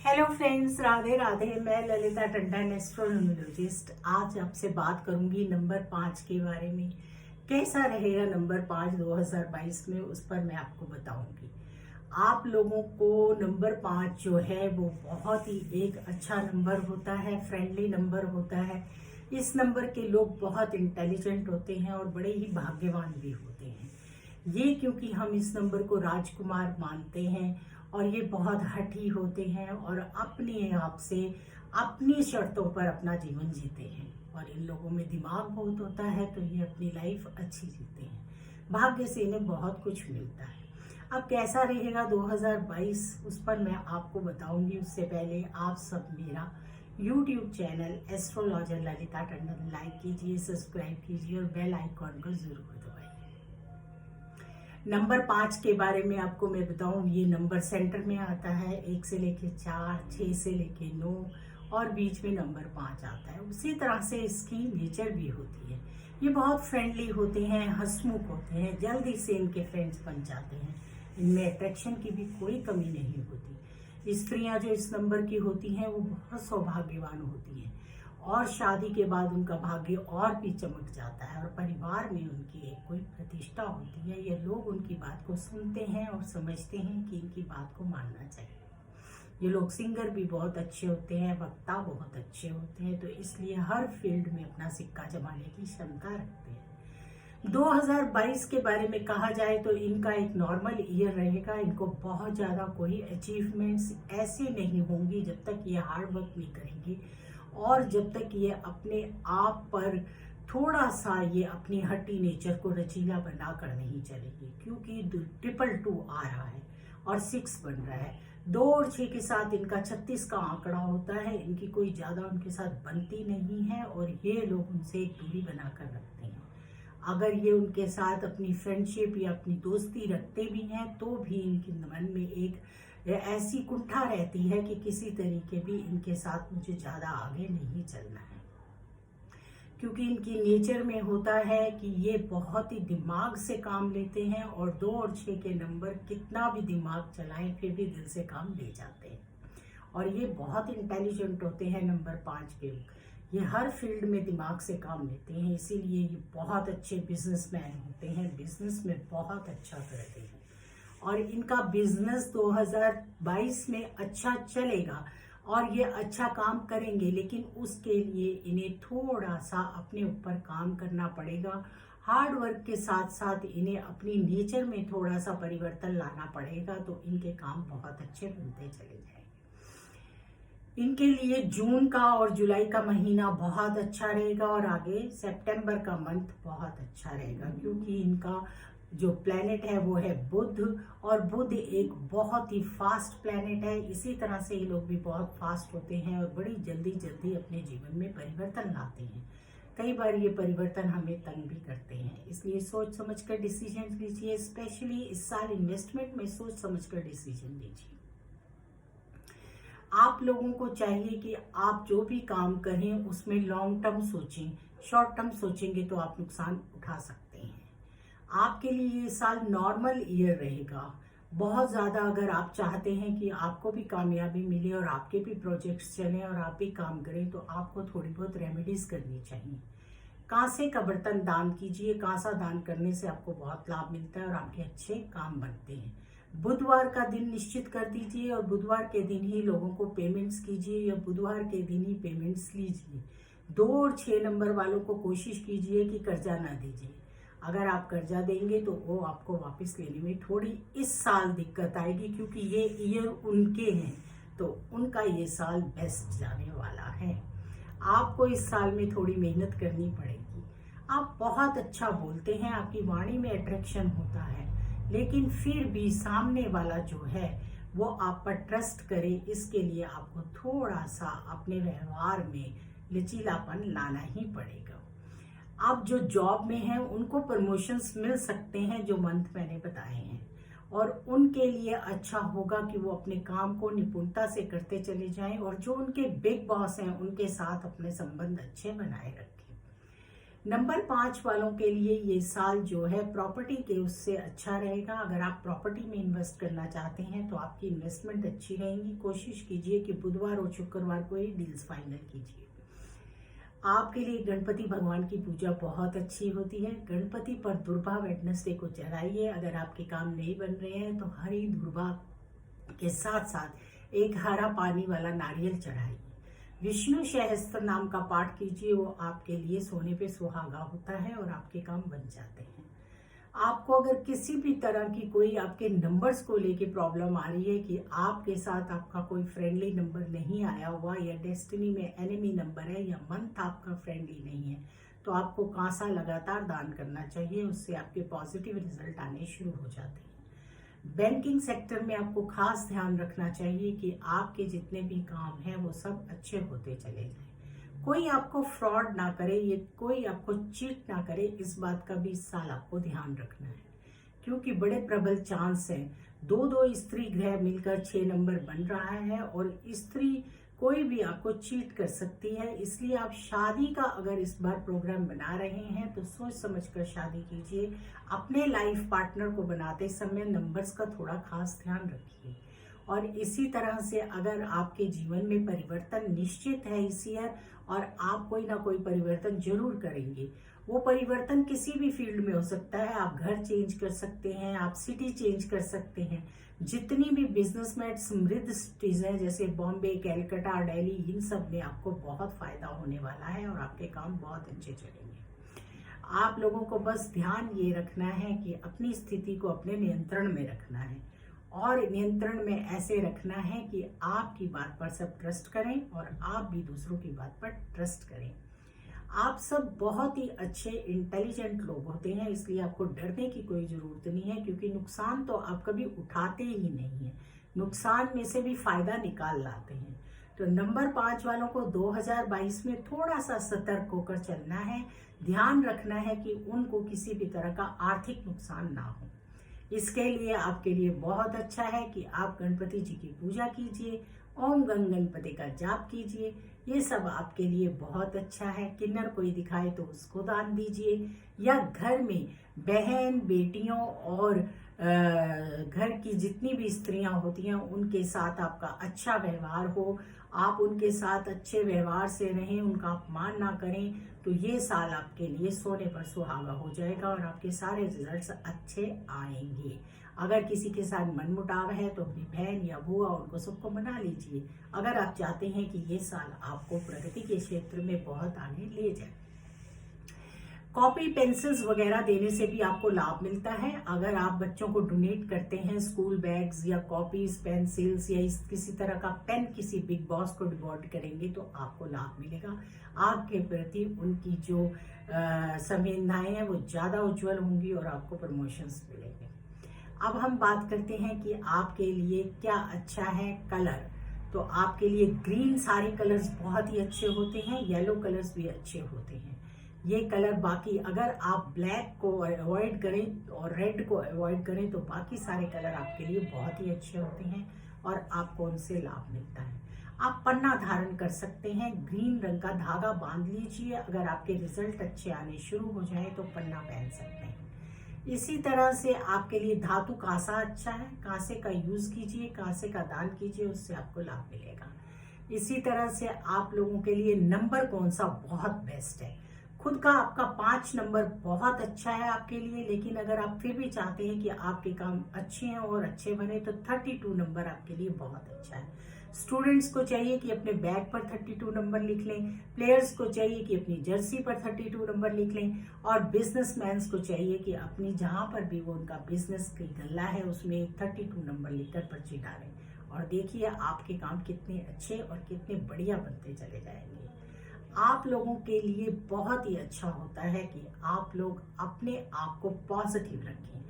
Hello friends, Radhe Radhe. मैं ललिता टंडन, एस्ट्रोनोमोलॉजिस्ट। आज आपसे बात करूंगी नंबर 5 के बारे में। कैसा रहेगा नंबर 5 2022 में, उस पर मैं आपको बताऊंगी। आप लोगों को नंबर 5 जो है वो बहुत ही एक अच्छा नंबर होता है, फ्रेंडली नंबर होता है। इस नंबर के लोग बहुत इंटेलिजेंट होते हैं और बड़े ही भाग्यवान भी होते हैं। ये क्योंकि हम इस नंबर को राजकुमार मानते हैं और ये बहुत हठी होते हैं और अपने आप से अपनी शर्तों पर अपना जीवन जीते हैं। और इन लोगों में दिमाग बहुत होता है तो ये अपनी लाइफ अच्छी जीते हैं। भाग्य से इन्हें बहुत कुछ मिलता है। अब कैसा रहेगा 2022, उस पर मैं आपको बताऊंगी। उससे पहले आप सब मेरा YouTube channel astrologer Lalita Tandon like कीजिए, सब्सक्राइब कीजिए और बेल आइकॉन को जरूर दबाइए। नंबर 5 के बारे में आपको मैं बताऊं, ये नंबर सेंटर में आता है। 1 से लेके 4, 6 से लेके 9 और बीच में नंबर 5 आता है। उसी तरह से इसकी नेचर भी होती है। ये बहुत फ्रेंडली होते हैं, हंसमुख होते हैं, जल्दी से इनके फ्रेंड्स बन जाते हैं। इनमें अट्रैक्शन की भी कोई कमी नहीं होती। स्त्रियां जो इस नंबर की होती हैं वो बहुत सौभाग्यवान होती हैं और शादी के बाद उनका भाग्य और भी चमक जाता है और परिवार में उनकी एक कोई प्रतिष्ठा होती है। ये लोग उनकी बात को सुनते हैं और समझते हैं कि इनकी बात को मानना चाहिए। ये लोग सिंगर भी बहुत अच्छे होते हैं, वक्ता बहुत अच्छे होते हैं, तो इसलिए हर फील्ड में अपना सिक्का जमाने की क्षमता रखते हैं। 2022 के बारे में कहा जाए तो इनका एक नॉर्मल ईयर रहेगा। इनको बहुत ज़्यादा कोई अचीवमेंट्स ऐसे नहीं होंगी जब तक ये हार्ड वर्क नहीं करेंगे और जब तक ये अपने आप पर थोड़ा सा ये अपनी हट्टी नेचर को रचीला बनाकर नहीं चलेगी। क्योंकि 222 आ रहा है और 6 बन रहा है। 2 और 6 के साथ इनका 36 का आंकड़ा होता है। इनकी कोई ज्यादा उनके साथ बनती नहीं है और ये लोग उनसे एक दूरी बनाकर रखते हैं। अगर ये उनके साथ अपनी फ्रेंडशिप या अपनी दोस्ती रखते भी हैं तो भी इनके मन में एक ऐसी कुंठा रहती है कि किसी तरीके भी इनके साथ मुझे ज्यादा आगे नहीं चलना है। क्योंकि इनकी नेचर में होता है कि ये बहुत ही दिमाग से काम लेते हैं और 2 और 6 के नंबर कितना भी दिमाग चलाएं फिर भी दिल से काम ले जाते हैं। और ये बहुत इंटेलिजेंट होते हैं नंबर 5 के। ये हर फील्ड में दिमाग से काम लेते हैं, इसीलिए ये बहुत अच्छे बिजनेसमैन होते हैं, बिजनेस में बहुत अच्छा करते हैं। और इनका बिजनेस 2022 में अच्छा चलेगा और ये अच्छा काम करेंगे, लेकिन उसके लिए इन्हें थोड़ा सा अपने ऊपर काम करना पड़ेगा। हार्ड वर्क के साथ साथ इन्हें अपनी नेचर में थोड़ा सा परिवर्तन लाना पड़ेगा, तो इनके काम बहुत अच्छे बनते चले जाएंगे। इनके लिए जून का और जुलाई का महीना बहुत अच्छा रहेगा और आगे सितंबर का मंथ बहुत अच्छा रहेगा। क्योंकि इनका जो प्लेनेट है वो है बुध और बुध एक बहुत ही फास्ट प्लेनेट है। इसी तरह से ये लोग भी बहुत फास्ट होते हैं और बड़ी जल्दी जल्दी अपने जीवन में परिवर्तन लाते हैं। कई बार ये परिवर्तन हमें तंग भी करते हैं, इसलिए सोच समझकर डिसीजन लीजिए। स्पेशली इस साल इन्वेस्टमेंट में सोच समझकर डिसीजन लीजिए। आप लोगों को चाहिए कि आप जो भी काम करें उसमें लॉन्ग टर्म सोचें। शॉर्ट टर्म सोचेंगे तो आप नुकसान उठा सकते हैं। आपके लिए ये साल नॉर्मल ईयर रहेगा। बहुत ज़्यादा अगर आप चाहते हैं कि आपको भी कामयाबी मिले और आपके भी प्रोजेक्ट्स चलें और आप भी काम करें, तो आपको थोड़ी बहुत रेमेडीज करनी चाहिए। कांसे का बर्तन दान कीजिए। कांसा दान करने से आपको बहुत लाभ मिलता है और आपके अच्छे काम बनते हैं। बुधवार का दिन निश्चित कर दीजिए और बुधवार के दिन ही लोगों को पेमेंट्स कीजिए या बुधवार के दिन ही पेमेंट्स लीजिए। 2 और 6 नंबर वालों को कोशिश कीजिए कि कर्जा ना दीजिए। अगर आप कर्जा देंगे तो वो आपको वापस लेने में थोड़ी इस साल दिक्कत आएगी, क्योंकि ये ईयर उनके हैं तो उनका ये साल बेस्ट जाने वाला है। आपको इस साल में थोड़ी मेहनत करनी पड़ेगी। आप बहुत अच्छा बोलते हैं, आपकी वाणी में अट्रैक्शन होता है, लेकिन फिर भी सामने वाला जो है वो आप पर ट्रस्ट करे, इसके लिए आपको थोड़ा सा अपने व्यवहार में लचीलापन लाना ही पड़ेगा। आप जो जॉब में हैं उनको प्रमोशंस मिल सकते हैं जो मंथ मैंने बताए हैं, और उनके लिए अच्छा होगा कि वो अपने काम को निपुणता से करते चले जाएं और जो उनके बिग बॉस हैं उनके साथ अपने संबंध अच्छे बनाए रखें। नंबर 5 वालों के लिए ये साल जो है प्रॉपर्टी के उससे अच्छा रहेगा। अगर आप प्रॉपर्टी में इन्वेस्ट करना चाहते हैं तो आपकी इन्वेस्टमेंट अच्छी रहेंगी। कोशिश कीजिए कि बुधवार और शुक्रवार को ही डील्स फाइनल कीजिए। आपके लिए गणपति भगवान की पूजा बहुत अच्छी होती है। गणपति पर दुर्वा वेडनेसडे को चढ़ाइए। अगर आपके काम नहीं बन रहे हैं तो हरी दुर्वा के साथ साथ एक हरा पानी वाला नारियल चढ़ाइए। विष्णु सहस्त्र नाम का पाठ कीजिए, वो आपके लिए सोने पे सुहागा होता है और आपके काम बन जाते हैं। आपको अगर किसी भी तरह की कोई आपके नंबर्स को लेके प्रॉब्लम आ रही है कि आपके साथ आपका कोई फ्रेंडली नंबर नहीं आया हुआ या डेस्टिनी में एनिमी नंबर है या मंथ आपका फ्रेंडली नहीं है, तो आपको कांसा लगातार दान करना चाहिए। उससे आपके पॉजिटिव रिजल्ट आने शुरू हो जाते हैं। बैंकिंग सेक्टर में आपको खास ध्यान रखना चाहिए कि आपके जितने भी काम हैं वो सब अच्छे होते चले जाएं। कोई आपको फ्रॉड ना करे, ये कोई आपको चीट ना करे, इस बात का भी इस साल आपको ध्यान रखना है, क्योंकि बड़े प्रबल चांस हैं। 2 स्त्री ग्रह मिलकर 6 नंबर बन रहा है और स्त्री कोई भी आपको चीट कर सकती है। इसलिए आप शादी का अगर इस बार प्रोग्राम बना रहे हैं तो सोच समझकर शादी कीजिए। अपने लाइफ पार्टनर को बनाते समय नंबर्स का थोड़ा खास ध्यान रखिए। और इसी तरह से अगर आपके जीवन में परिवर्तन निश्चित है इस ईयर और आप कोई ना कोई परिवर्तन जरूर करेंगे, वो परिवर्तन किसी भी फील्ड में हो सकता है। आप घर चेंज कर सकते हैं, आप सिटी चेंज कर सकते हैं। जितनी भी बिजनेसमैन समृद्ध सिटीज हैं जैसे बॉम्बे, कैलकाटा, दिल्ली, इन सब में आपको बहुत फायदा होने वाला है और आपके काम बहुत अच्छे चलेंगे। आप लोगों को बस ध्यान ये रखना है कि अपनी स्थिति को अपने नियंत्रण में रखना है और नियंत्रण में ऐसे रखना है कि आपकी बात पर सब ट्रस्ट करें और आप भी दूसरों की बात पर ट्रस्ट करें। आप सब बहुत ही अच्छे इंटेलिजेंट लोग होते हैं, इसलिए आपको डरने की कोई जरूरत नहीं है, क्योंकि नुकसान तो आप कभी उठाते ही नहीं है। नुकसान में से भी फायदा निकाल लाते हैं। तो नंबर 5 वालों को 2022 में थोड़ा सा सतर्क होकर चलना है। ध्यान रखना है कि उनको किसी भी तरह का आर्थिक नुकसान ना हो। इसके लिए आपके लिए बहुत अच्छा है कि आप गणपति जी की पूजा कीजिए, ओम गंग गणपति का जाप कीजिए। ये सब आपके लिए बहुत अच्छा है। किन्नर कोई दिखाए तो उसको दान दीजिए, या घर में बहन, बेटियों और घर की जितनी भी स्त्रियां होती हैं उनके साथ आपका अच्छा व्यवहार हो, आप उनके साथ अच्छे व्यवहार से रहें, उनका अपमान ना करें, तो ये साल आपके लिए सोने पर सुहागा हो जाएगा और आपके सारे रिजल्ट्स अच्छे आएंगे। अगर किसी के साथ मनमुटाव है तो अपनी बहन या बुआ उनको सबको मना लीजिए, अगर आप चाहते हैं कि ये साल आपको प्रगति के क्षेत्र में बहुत आगे ले जाए। कॉपी पेंसिल्स वगैरह देने से भी आपको लाभ मिलता है। अगर आप बच्चों को डोनेट करते हैं स्कूल बैग्स या कॉपीज, पेंसिल्स या किसी तरह का पेन किसी बिग बॉस को डिवॉर्ड करेंगे तो आपको लाभ मिलेगा। आपके प्रति उनकी जो संवेदनाएं हैं वो ज्यादा उज्जवल होंगी और आपको प्रमोशंस मिलेंगे। अब हम बात करते हैं कि आपके लिए क्या अच्छा है कलर। तो आपके लिए ग्रीन सारे कलर्स बहुत ही अच्छे होते हैं, येलो कलर्स भी अच्छे होते हैं। ये कलर बाकी अगर आप ब्लैक को अवॉइड करें और रेड को अवॉइड करें तो बाकी सारे कलर आपके लिए बहुत ही अच्छे होते हैं और आपको उनसे लाभ मिलता है। आप पन्ना धारण कर सकते हैं, ग्रीन रंग का धागा बांध लीजिए। अगर आपके रिजल्ट अच्छे आने शुरू हो जाए तो पन्ना पहन सकते हैं। इसी तरह से आपके लिए धातु कांसा अच्छा है, कांसे का यूज कीजिए, कांसे का दान कीजिए, उससे आपको लाभ मिलेगा। इसी तरह से आप लोगों के लिए नंबर कौन सा बहुत बेस्ट है। खुद का आपका 5 नंबर बहुत अच्छा है आपके लिए, लेकिन अगर आप फिर भी चाहते हैं कि आपके काम अच्छे हैं और अच्छे बने तो 32 नंबर आपके लिए बहुत अच्छा है। स्टूडेंट्स को चाहिए कि अपने बैग पर 32 नंबर लिख लें, प्लेयर्स को चाहिए कि अपनी जर्सी पर 32 नंबर लिख लें और बिजनेसमैन को चाहिए कि अपनी जहां पर भी वो उनका बिजनेस की गल्ला है उसमें 32 नंबर लिखकर पर्ची डालें और देखिए आपके काम कितने अच्छे और कितने बढ़िया बनते चले जाएंगे। आप लोगों के लिए बहुत ही अच्छा होता है कि आप लोग अपने आप को पॉजिटिव रखें,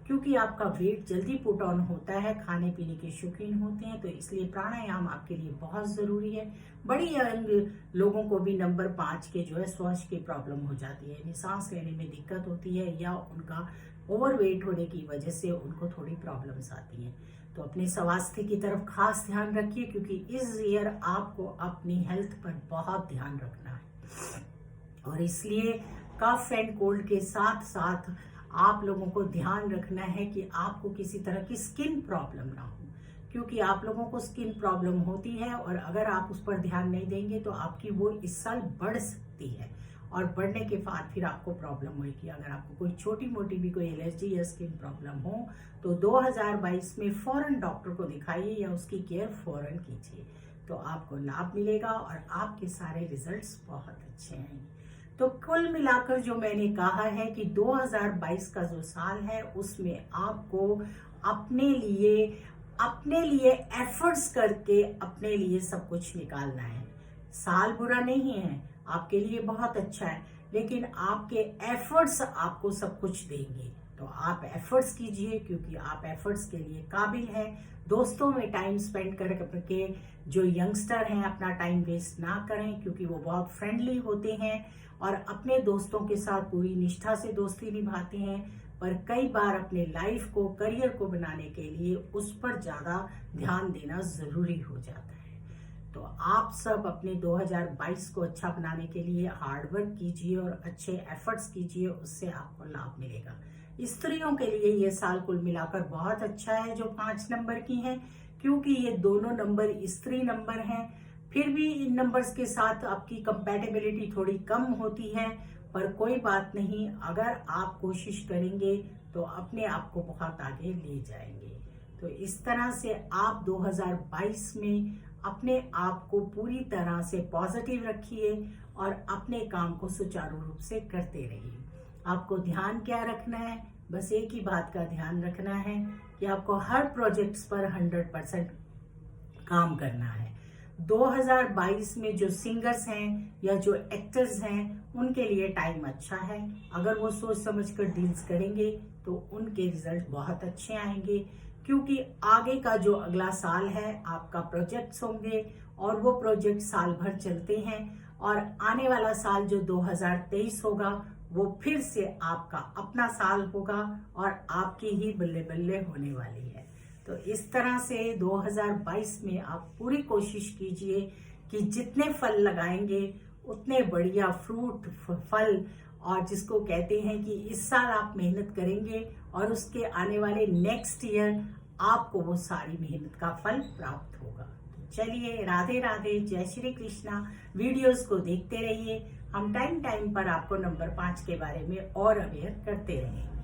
क्योंकि आपका वेट जल्दी पुट ऑन होता है, खाने पीने के शौकीन होते हैं, तो इसलिए प्राणायाम आपके लिए बहुत जरूरी है। बड़ी यंग लोगों को भी नंबर 5 के जो है श्वास की प्रॉब्लम हो जाती है, सांस लेने में दिक्कत होती है या उनका ओवरवेट होने की वजह से उनको थोड़ी प्रॉब्लम्स आती हैं। तो अपने स्वास्थ्य की तरफ खास ध्यान रखिए, क्योंकि इस ईयर आपको अपनी हेल्थ पर बहुत ध्यान रखना है और इसलिए कफ एंड कोल्ड के साथ साथ आप लोगों को ध्यान रखना है कि आपको किसी तरह की स्किन प्रॉब्लम ना हो, क्योंकि आप लोगों को स्किन प्रॉब्लम होती है और अगर आप उस पर ध्यान नहीं देंगे तो आपकी वो इस साल बढ़ सकती है और बढ़ने के बाद फिर आपको प्रॉब्लम होगी। अगर आपको कोई छोटी मोटी भी कोई एलर्जी या स्किन प्रॉब्लम हो तो 2022 में फौरन डॉक्टर को दिखाइए या उसकी केयर फौरन कीजिए, तो आपको लाभ मिलेगा और आपके सारे रिजल्ट्स बहुत अच्छे आएंगे। तो कुल मिलाकर जो मैंने कहा है कि 2022 का जो साल है उसमें आपको अपने लिए एफर्ट्स करके अपने लिए सब कुछ निकालना है। साल बुरा नहीं है, आपके लिए बहुत अच्छा है, लेकिन आपके एफर्ट्स आपको सब कुछ देंगे। तो आप एफर्ट्स कीजिए क्योंकि आप एफर्ट्स के लिए काबिल हैं। दोस्तों में टाइम स्पेंड करके जो यंगस्टर हैं अपना टाइम वेस्ट ना करें क्योंकि वो बहुत फ्रेंडली होते हैं और अपने दोस्तों के साथ पूरी निष्ठा से दोस्ती निभाते हैं, पर कई बार अपने लाइफ को, करियर को बनाने के लिए उस पर ज्यादा ध्यान देना जरूरी हो जाता है। तो आप सब अपने 2022 को अच्छा बनाने के लिए हार्ड वर्क कीजिए और अच्छे एफर्ट्स कीजिए, उससे आपको लाभ मिलेगा। स्त्रियों के लिए ये साल कुल मिलाकर बहुत अच्छा है जो 5 नंबर की हैं, क्योंकि ये दोनों नंबर स्त्री नंबर हैं। फिर भी इन नंबर्स के साथ आपकी कंपैटिबिलिटी थोड़ी कम होती है, पर कोई बात नहीं, अगर आप कोशिश करेंगे तो अपने आप को बहुत आगे ले जाएंगे। तो इस तरह से आप 2022 में अपने आप को पूरी तरह से पॉजिटिव रखिए और अपने काम को सुचारू रूप से करते रहिए। आपको ध्यान क्या रखना है? बस एक ही बात का ध्यान रखना है कि आपको हर प्रोजेक्ट्स पर 100% काम करना है। 2022 में जो सिंगर्स हैं या जो एक्टर्स हैं उनके लिए टाइम अच्छा है। अगर वो सोच समझकर डील्स करेंगे तो उनके रिजल्ट बहुत अच्छे आएंगे, क्योंकि आगे का जो अगला साल है आपका प्रोजेक्ट्स होंगे और वो प्रोजेक्ट साल भर चलते हैं और आने वाला साल जो 2023 होगा वो फिर से आपका अपना साल होगा और आपकी ही बल्ले बल्ले होने वाली है। तो इस तरह से 2022 में आप पूरी कोशिश कीजिए कि जितने फल लगाएंगे उतने बढ़िया फ्रूट, फल, और जिसको कहते हैं कि इस साल आप मेहनत करेंगे और उसके आने वाले नेक्स्ट ईयर आपको वो सारी मेहनत का फल प्राप्त होगा। चलिए, राधे राधे, जय श्री कृष्णा। वीडियोस को देखते रहिए, हम टाइम टाइम पर आपको नंबर 5 के बारे में और अवेयर करते रहेंगे।